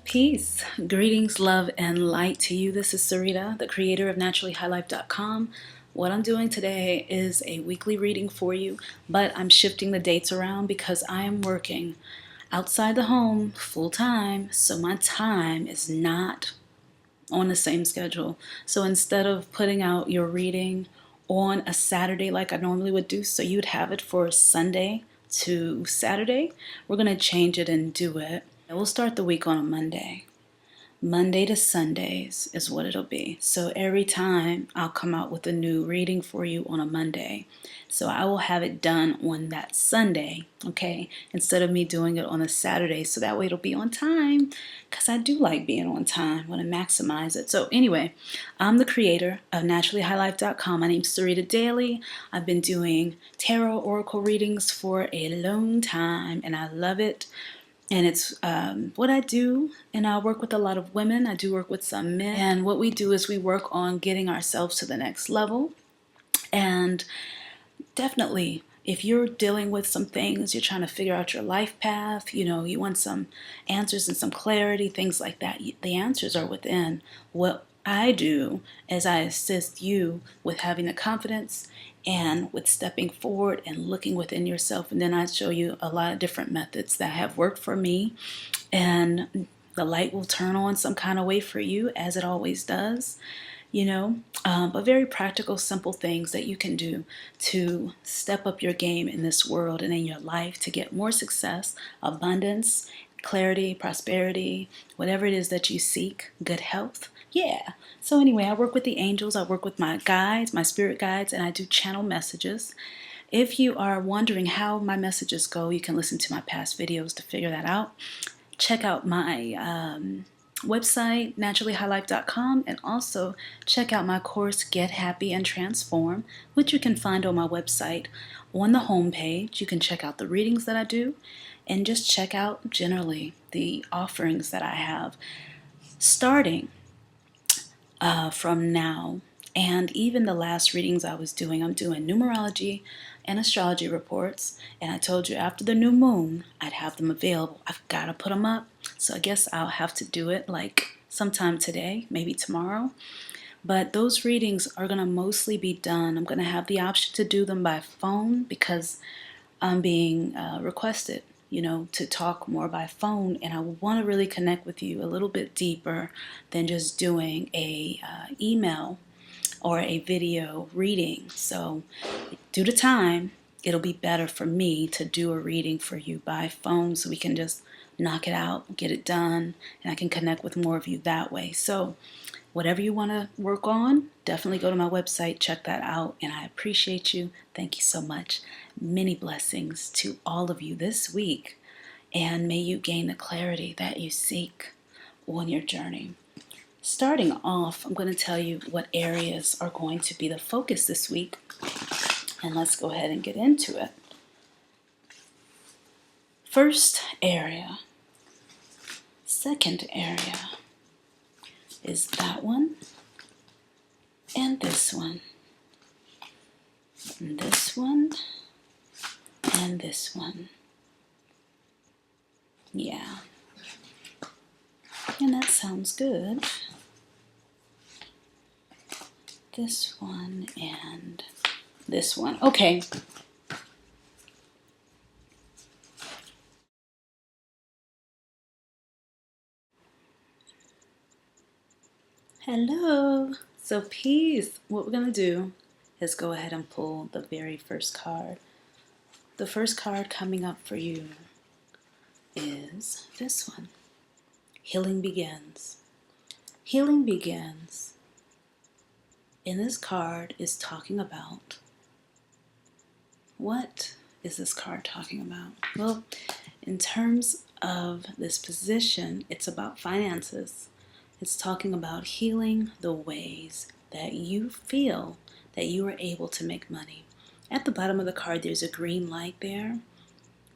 Peace, greetings, love, and light to you. This is Sereda, the creator of naturallyhighlife.com. What I'm doing today is a weekly reading for you, but I'm shifting the dates around because I am working outside the home full time, so my time is not on the same schedule. So instead of putting out your reading on a Saturday like I normally would do, so you'd have it for Sunday to Saturday, we're going to change it and do it. We'll start the week on a Monday. Monday to Sundays is what it'll be. So every time I'll come out with a new reading for you on a Monday. So I will have it done on that Sunday, okay? Instead of me doing it on a Saturday. So that way it'll be on time, because I do like being on time. I want to maximize it. So anyway, I'm the creator of naturallyhighlife.com. My name's Sereda Dailey. I've been doing tarot oracle readings for a long time, and I love it. And it's what I do, and I work with a lot of women. I do work with some men. And what we do is we work on getting ourselves to the next level. And definitely, if you're dealing with some things, you're trying to figure out your life path, you want some answers and some clarity, things like that, the answers are within. What I do is I assist you with having the confidence and with stepping forward and looking within yourself. And then I show you a lot of different methods that have worked for me. And the light will turn on some kind of way for you, as it always does. But very practical, simple things that you can do to step up your game in this world and in your life to get more success, abundance, clarity, prosperity, whatever it is that you seek, good health. Yeah. So anyway, I work with the angels, I work with my guides, my spirit guides, and I do channel messages. If you are wondering how my messages go, you can listen to my past videos to figure that out. Check out my website, naturallyhighlife.com, and also check out my course, Get Happy and Transform, which you can find on my website. On the home page, you can check out the readings that I do, and just check out generally the offerings that I have, starting from now. And even the last readings I was doing, I'm doing numerology and astrology reports. And I told you after the new moon, I'd have them available. I've got to put them up. So I guess I'll have to do it like sometime today, maybe tomorrow. But those readings are going to mostly be done. I'm going to have the option to do them by phone because I'm being requested, to talk more by phone, and I want to really connect with you a little bit deeper than just doing a email or a video reading. So due to time, it'll be better for me to do a reading for you by phone so we can just knock it out, get it done, and I can connect with more of you that way. So whatever you want to work on, definitely go to my website, check that out, and I appreciate you. Thank you so much. Many blessings to all of you this week, and may you gain the clarity that you seek on your journey. Starting off, I'm going to tell you what areas are going to be the focus this week, and let's go ahead and get into it. First area, second area is that one, and this one, and this one, and this one. Yeah. And that sounds good. This one and this one. Okay. Hello. So peace. What we're going to do is go ahead and pull the very first card. The first card coming up for you is this one. Healing begins. Healing begins. And this card is talking about, what is this card talking about? Well, in terms of this position, it's about finances. It's talking about healing the ways that you feel that you are able to make money. At the bottom of the card, there's a green light there,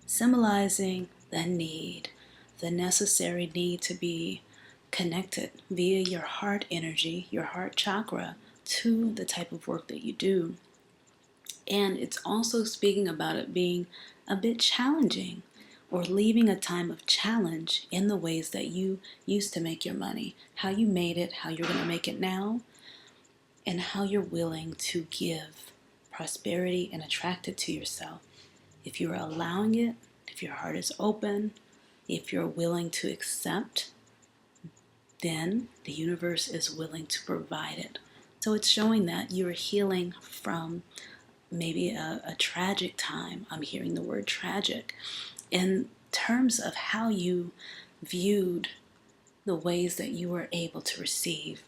symbolizing the need, the necessary need to be connected via your heart energy, your heart chakra, to the type of work that you do. And it's also speaking about it being a bit challenging or leaving a time of challenge in the ways that you used to make your money, how you made it, how you're going to make it now, and how you're willing to give prosperity and attract it to yourself. If you're allowing it, if your heart is open, if you're willing to accept, then the universe is willing to provide it. So it's showing that you're healing from maybe a tragic time. I'm hearing the word tragic in terms of how you viewed the ways that you were able to receive.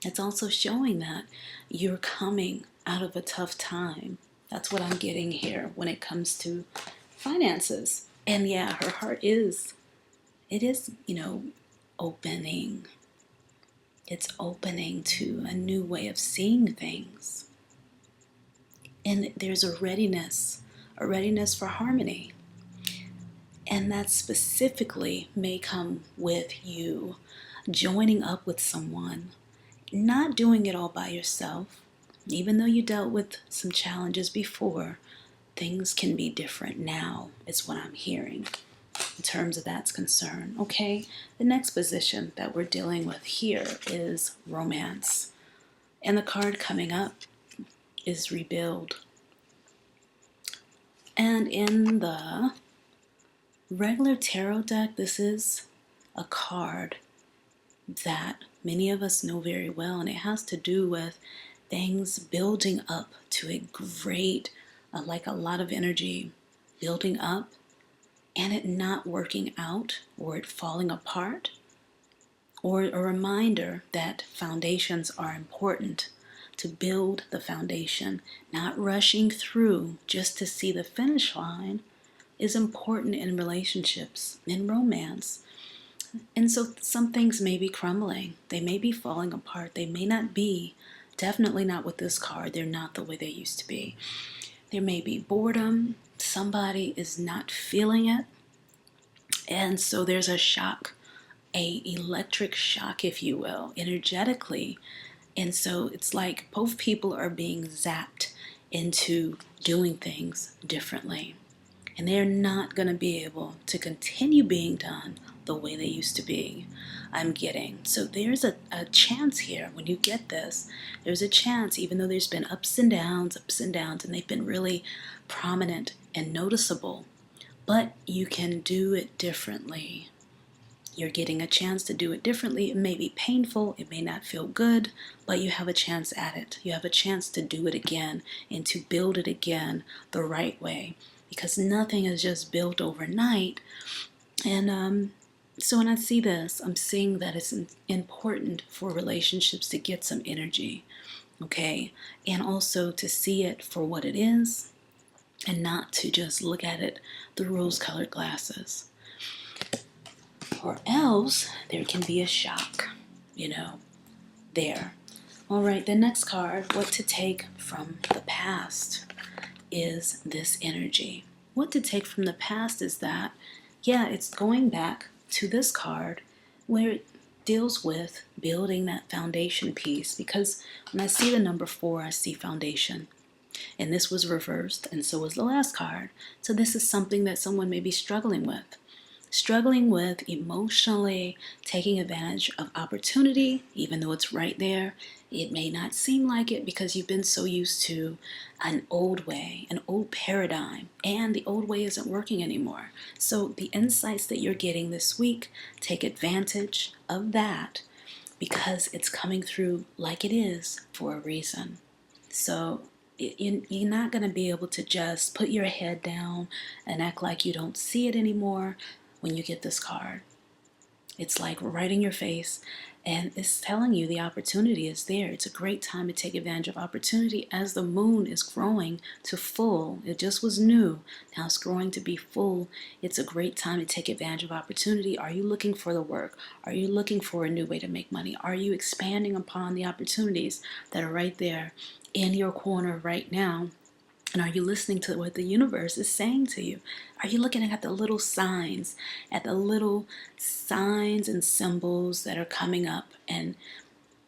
It's also showing that you're coming out of a tough time. That's what I'm getting here when it comes to finances. And yeah, her heart is, it is, opening. It's opening to a new way of seeing things. And there's a readiness for harmony. And that specifically may come with you joining up with someone, not doing it all by yourself. Even though you dealt with some challenges before, things can be different now, is what I'm hearing in terms of that's concerned. Okay, the next position that we're dealing with here is romance. And the card coming up is rebuild. And in the regular tarot deck, this is a card that many of us know very well, and it has to do with things building up to a great, like a lot of energy building up, and it not working out or it falling apart, or a reminder that foundations are important. To build the foundation, not rushing through just to see the finish line, is important in relationships, in romance. And so some things may be crumbling. They may be falling apart. They may not be, definitely not with this card. They're not the way they used to be. There may be boredom. Somebody is not feeling it. And so there's a shock, a electric shock, if you will, energetically. And so it's like both people are being zapped into doing things differently. And they're not going to be able to continue being done the way they used to be, I'm getting. So there's a chance here when you get this. There's a chance, even though there's been ups and downs, and they've been really prominent and noticeable. But you can do it differently. You're getting a chance to do it differently. It may be painful, it may not feel good, but you have a chance at it. You have a chance to do it again and to build it again the right way, because nothing is just built overnight. And so when I see this, I'm seeing that it's important for relationships to get some energy, okay? And also to see it for what it is and not to just look at it through rose-colored glasses. Or else there can be a shock, there. All right, the next card, what to take from the past, is this energy. What to take from the past is that, it's going back to this card where it deals with building that foundation piece. Because when I see the number 4, I see foundation. And this was reversed, and so was the last card. So this is something that someone may be struggling with emotionally, taking advantage of opportunity, even though it's right there. It may not seem like it because you've been so used to an old way, an old paradigm, and the old way isn't working anymore. So the insights that you're getting this week, take advantage of that because it's coming through like it is for a reason. So you're not going to be able to just put your head down and act like you don't see it anymore. When you get this card, it's like right in your face, and it's telling you the opportunity is there. It's a great time to take advantage of opportunity as the moon is growing to full. It just was new. Now it's growing to be full. It's a great time to take advantage of opportunity. Are you looking for the work? Are you looking for a new way to make money? Are you expanding upon the opportunities that are right there in your corner right now? And are you listening to what the universe is saying to you? Are you looking at the little signs, and symbols that are coming up? And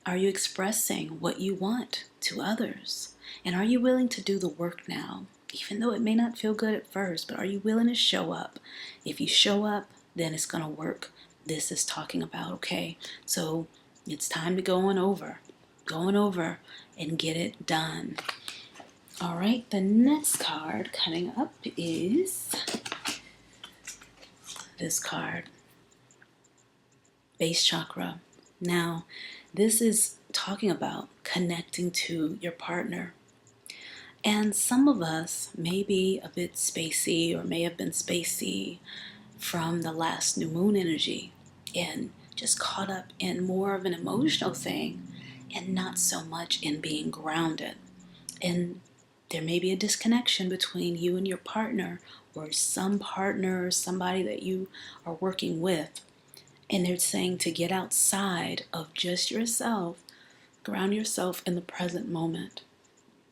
are you expressing what you want to others? And are you willing to do the work now? even though it may not feel good at first, but are you willing to show up? If you show up, then it's going to work. This is talking about, okay? So it's time to going over and get it done. All right, the next card coming up is this card, base chakra. Now, this is talking about connecting to your partner. And some of us may be a bit spacey or may have been spacey from the last new moon energy and just caught up in more of an emotional thing and not so much in being grounded. And there may be a disconnection between you and your partner or some partner or somebody that you are working with. And they're saying to get outside of just yourself, ground yourself in the present moment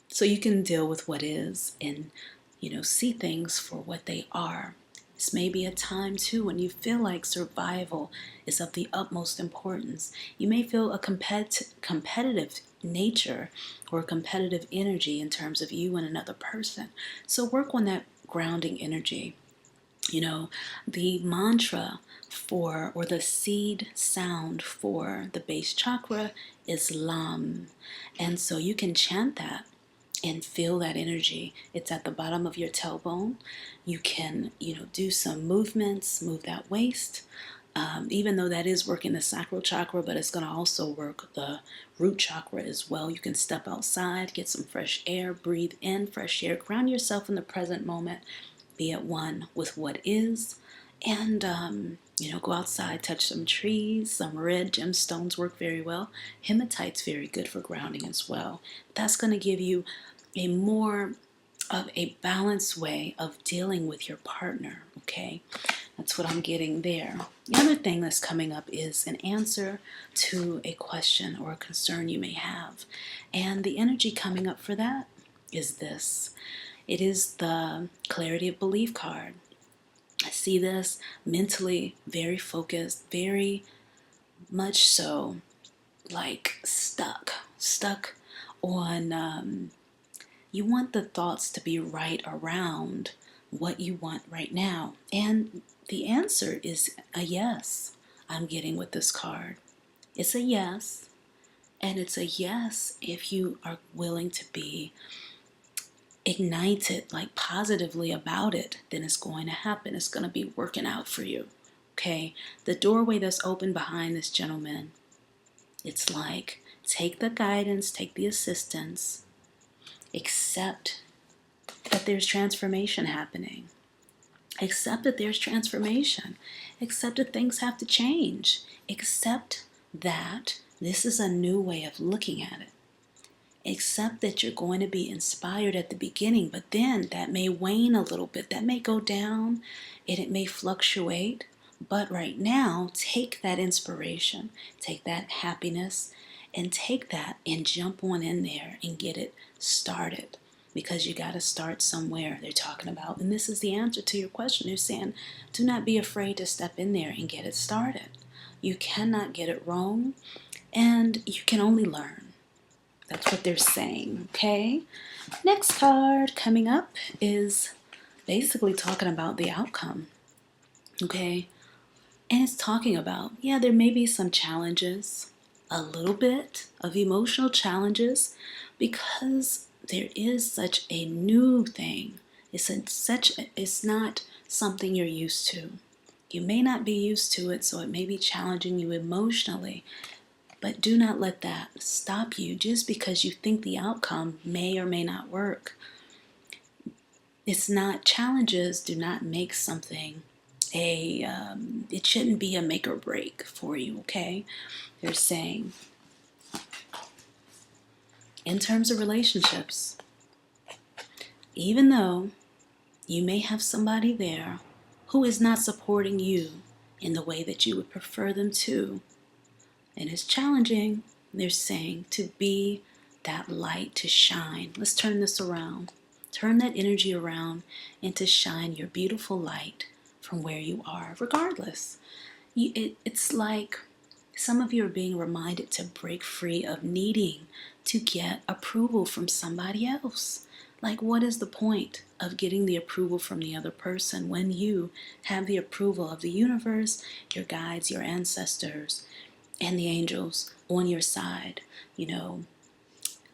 so you can deal with what is and, see things for what they are. This may be a time too when you feel like survival is of the utmost importance. You may feel a competitive nature or competitive energy in terms of you and another person. So work on that grounding energy. The mantra or the seed sound for the base chakra is Lam. And so you can chant that and feel that energy. It's at the bottom of your tailbone. You can, do some movements, move that waist, even though that is working the sacral chakra, but it's going to also work the root chakra as well. You can step outside, get some fresh air, breathe in fresh air, ground yourself in the present moment, be at one with what is, and, go outside, touch some trees. Some red gemstones work very well. Hematite's very good for grounding as well. That's going to give you a more of a balanced way of dealing with your partner, okay? That's what I'm getting there. The other thing that's coming up is an answer to a question or a concern you may have. And the energy coming up for that is this. It is the clarity of belief card. I see this mentally very focused, very much so like stuck on, you want the thoughts to be right around what you want right now. And the answer is a yes, I'm getting with this card. It's a yes, and it's a yes if you are willing to be ignited, like positively about it, then it's going to happen. It's going to be working out for you, okay? The doorway that's open behind this gentleman, it's like, take the guidance, take the assistance, accept that there's transformation happening. Accept that there's transformation. Accept that things have to change. Accept that this is a new way of looking at it. Accept that you're going to be inspired at the beginning, but then that may wane a little bit. That may go down and it may fluctuate. But right now, take that inspiration, take that happiness, and take that and jump on in there and get it started. Because you got to start somewhere, they're talking about. And this is the answer to your question. They're saying, do not be afraid to step in there and get it started. You cannot get it wrong, and you can only learn. That's what they're saying, okay? Next card coming up is basically talking about the outcome, okay? And it's talking about, there may be some challenges, a little bit of emotional challenges, because there is such a new thing. It's not something you're used to. You may not be used to it, so it may be challenging you emotionally. But do not let that stop you just because you think the outcome may or may not work. Challenges do not make something it shouldn't be a make or break for you, okay? They're saying, in terms of relationships, even though you may have somebody there who is not supporting you in the way that you would prefer them to, and it's challenging, they're saying, to be that light, to shine. Let's turn this around. Turn that energy around and to shine your beautiful light from where you are, regardless. It's like some of you are being reminded to break free of needing to get approval from somebody else. Like, what is the point of getting the approval from the other person when you have the approval of the universe, your guides, your ancestors, and the angels on your side? You know,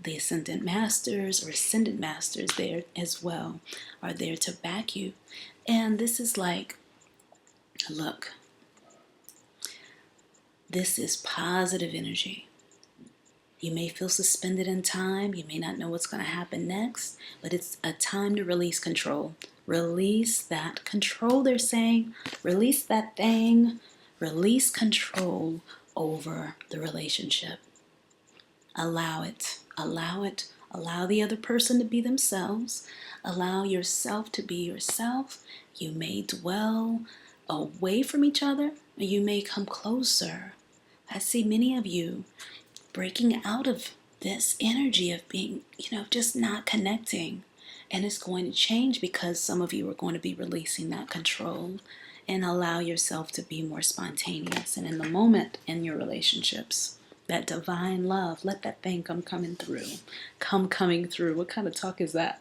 the ascendant masters or ascendant masters there as well are there to back you. And this is like, look, this is positive energy. You may feel suspended in time. You may not know what's going to happen next, but it's a time to release control. Release that control, they're saying. Release that thing. Release control over the relationship. Allow it. Allow it. Allow the other person to be themselves. Allow yourself to be yourself. You may dwell away from each other, or you may come closer. I see many of you breaking out of this energy of being, just not connecting. And it's going to change because some of you are going to be releasing that control and allow yourself to be more spontaneous and in the moment in your relationships. That divine love, let that thing come coming through. What kind of talk is that?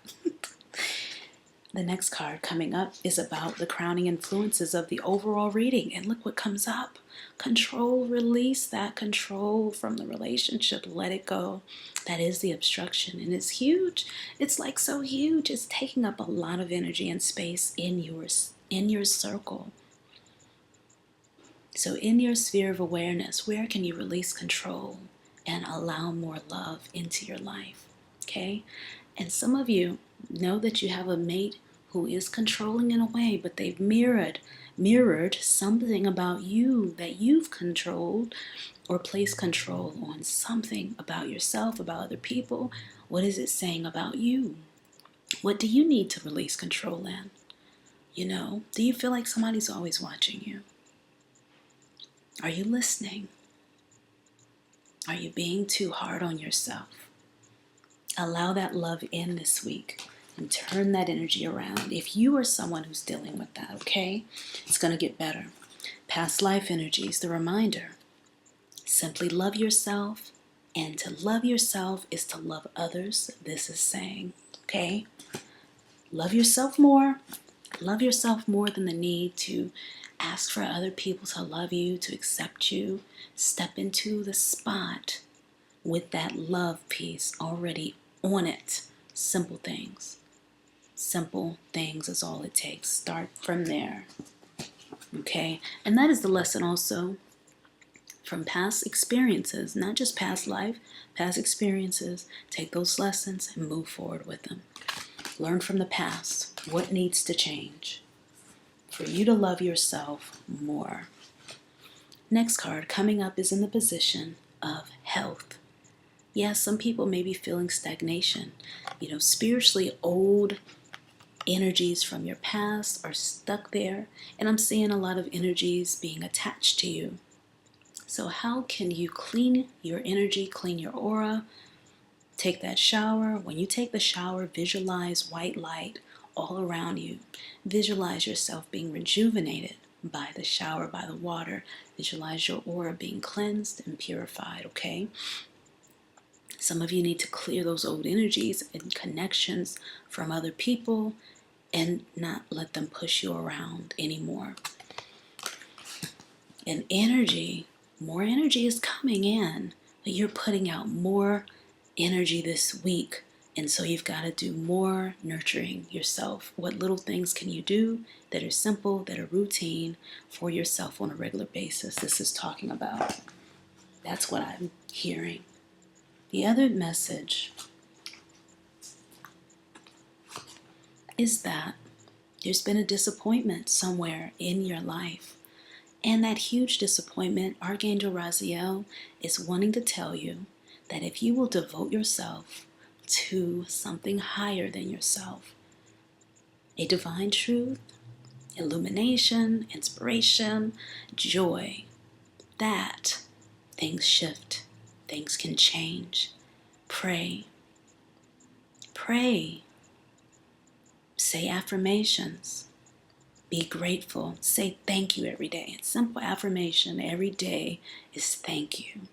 The next card coming up is about the crowning influences of the overall reading. And look what comes up. Control, release that control from the relationship. Let it go. That is the obstruction. And it's huge. It's like so huge. It's taking up a lot of energy and space in your circle. So in your sphere of awareness, where can you release control and allow more love into your life? Okay? And some of you know that you have a mate who is controlling in a way, but they've mirrored something about you that you've controlled or placed control on, something about yourself, about other people. What is it saying about you? What do you need to release control in? Do you feel like somebody's always watching you? Are you listening? Are you being too hard on yourself? Allow that love in this week and turn that energy around. If you are someone who's dealing with that, okay, it's going to get better. Past life energies, the reminder. Simply love yourself, and to love yourself is to love others. This is saying, okay, love yourself more. Love yourself more than the need to ask for other people to love you, to accept you. Step into the spot with that love piece already on it. Simple things. Simple things is all it takes. Start from there. Okay? And that is the lesson also from past experiences, not just past life, past experiences. Take those lessons and move forward with them. Learn from the past. What needs to change for you to love yourself more? Next card coming up is in the position of health. Yes, some people may be feeling stagnation. Spiritually old energies from your past are stuck there. And I'm seeing a lot of energies being attached to you. So how can you clean your energy, clean your aura? Take that shower. When you take the shower, visualize white light all around you. Visualize yourself being rejuvenated by the shower, by the water. Visualize your aura being cleansed and purified, okay? Some of you need to clear those old energies and connections from other people and not let them push you around anymore. And more energy is coming in, but you're putting out more energy this week. And so you've got to do more nurturing yourself. What little things can you do that are simple, that are routine for yourself on a regular basis? This is talking about. That's what I'm hearing. The other message is that there's been a disappointment somewhere in your life. And that huge disappointment, Archangel Raziel is wanting to tell you that if you will devote yourself to something higher than yourself, a divine truth, illumination, inspiration, joy, that things shift, things can change. Pray. Pray. Say affirmations. Be grateful. Say thank you every day. A simple affirmation every day is thank you.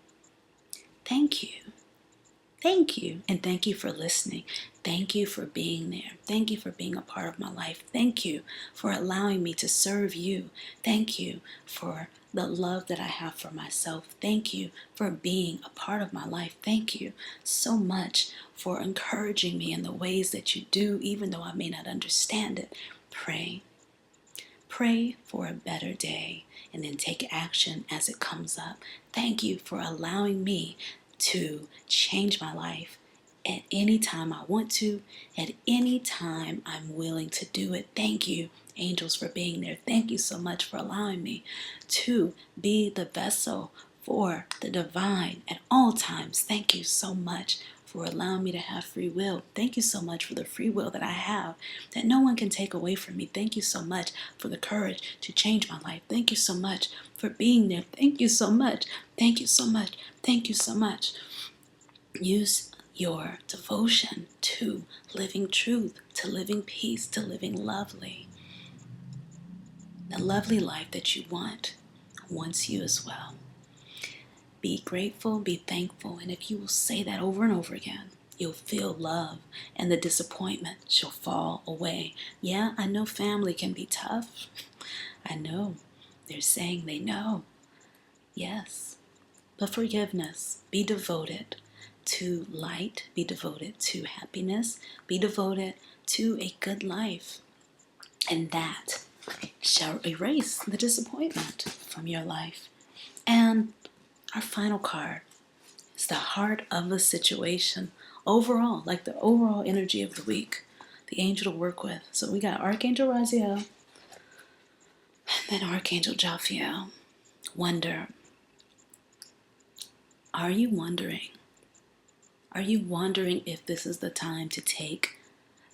Thank you. Thank you. And thank you for listening. Thank you for being there. Thank you for being a part of my life. Thank you for allowing me to serve you. Thank you for the love that I have for myself. Thank you for being a part of my life. Thank you so much for encouraging me in the ways that you do, even though I may not understand it. Pray. Pray for a better day and then take action as it comes up. Thank you for allowing me to change my life at any time I want to, at any time I'm willing to do it. Thank you, angels, for being there. Thank you so much for allowing me to be the vessel for the divine at all times. Thank you so much for allowing me to have free will. Thank you so much for the free will that I have that no one can take away from me. Thank you so much for the courage to change my life. Thank you so much for being there. Thank you so much. Thank you so much. Thank you so much. Use your devotion to living truth, to living peace, to living lovely. The lovely life that you wants you as well. Be grateful, be thankful, and if you will say that over and over again, you'll feel love and the disappointment shall fall away. Yeah, I know family can be tough. I know. They're saying they know. Yes. But forgiveness, be devoted to light, be devoted to happiness, be devoted to a good life. And that shall erase the disappointment from your life. And our final card is the heart of the situation. Overall, like the overall energy of the week, the angel to work with. So we got Archangel Raziel, and then Archangel Jophiel. Wonder. Are you wondering? Are you wondering if this is the time to take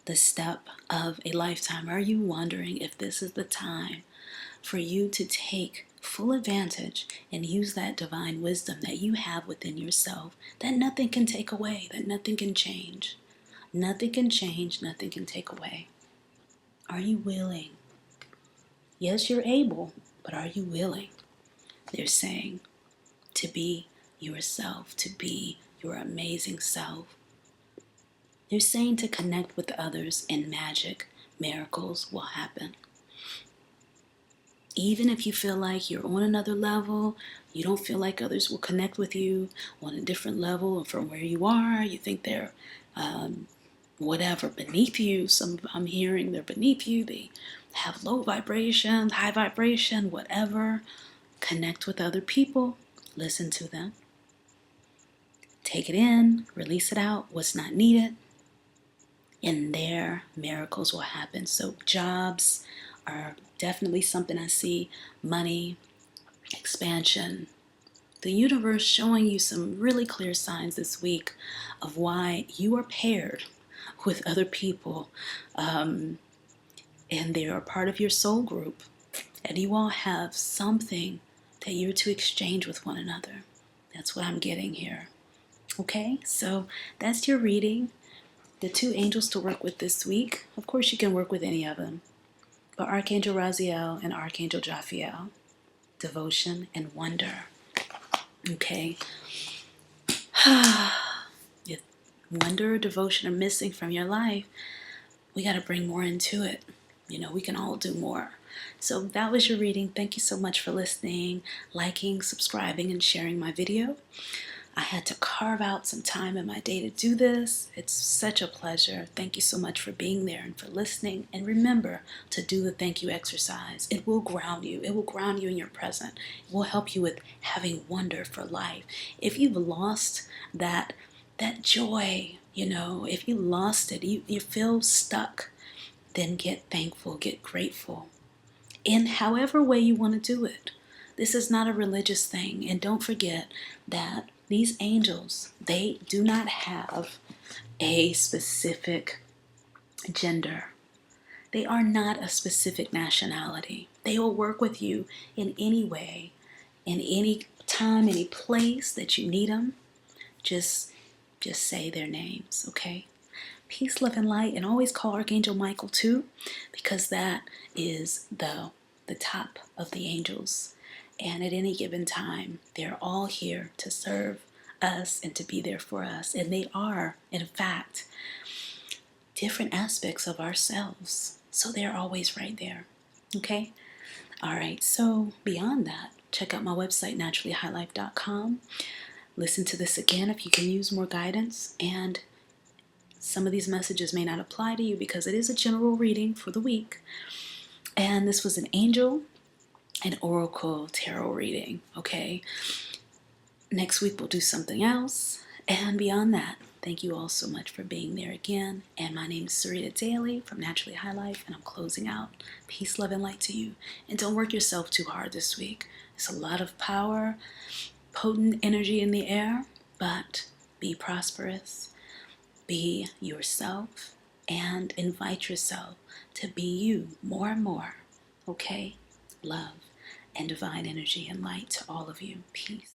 the step of a lifetime? Are you wondering if this is the time for you to take full advantage and use that divine wisdom that you have within yourself, that nothing can take away, that nothing can change? Nothing can change, nothing can take away. Are you willing? Yes, you're able, but are you willing? They're saying to be yourself, to be your amazing self. They're saying to connect with others and magic, miracles will happen. Even if you feel like you're on another level, you don't feel like others will connect with you on a different level from where you are, you think they're whatever, beneath you. I'm hearing they're beneath you, they have low vibration, high vibration, whatever. Connect with other people, listen to them, take it in, release it out, what's not needed, and their miracles will happen. So jobs are definitely something I see, money, expansion. The universe showing you some really clear signs this week of why you are paired with other people, and they are part of your soul group, and you all have something that you're to exchange with one another. That's what I'm getting here. Okay, so that's your reading. The two angels to work with this week. Of course, you can work with any of them, but Archangel Raziel and Archangel Jophiel, devotion and wonder. Okay. If wonder or devotion are missing from your life, we got to bring more into it. We can all do more. So that was your reading. Thank you so much for listening, liking, subscribing, and sharing my video. I had to carve out some time in my day to do this. It's such a pleasure. Thank you so much for being there and for listening. And remember to do the thank you exercise. It will ground you. It will ground you in your present. It will help you with having wonder for life. If you've lost that joy, if you lost it, you feel stuck, then get thankful, get grateful in however way you want to do it. This is not a religious thing. And don't forget that these angels, they do not have a specific gender. They are not a specific nationality. They will work with you in any way, in any time, any place that you need them. Just say their names, okay? Peace, love, and light. And always call Archangel Michael too, because that is the top of the angels. And at any given time, they're all here to serve us and to be there for us. And they are, in fact, different aspects of ourselves. So they're always right there. Okay? All right. So beyond that, check out my website, naturallyhighlife.com. Listen to this again if you can use more guidance. And some of these messages may not apply to you because it is a general reading for the week. And this was an angel and oracle tarot reading. Okay? Next week we'll do something else. And beyond that, thank you all so much for being there again. And my name is Sereda Dailey from Naturally High Life, and I'm closing out. Peace, love, and light to you. And don't work yourself too hard this week. There's a lot of power, potent energy in the air, but be prosperous, be yourself, and invite yourself to be you more and more. Okay? Love and divine energy and light to all of you. Peace.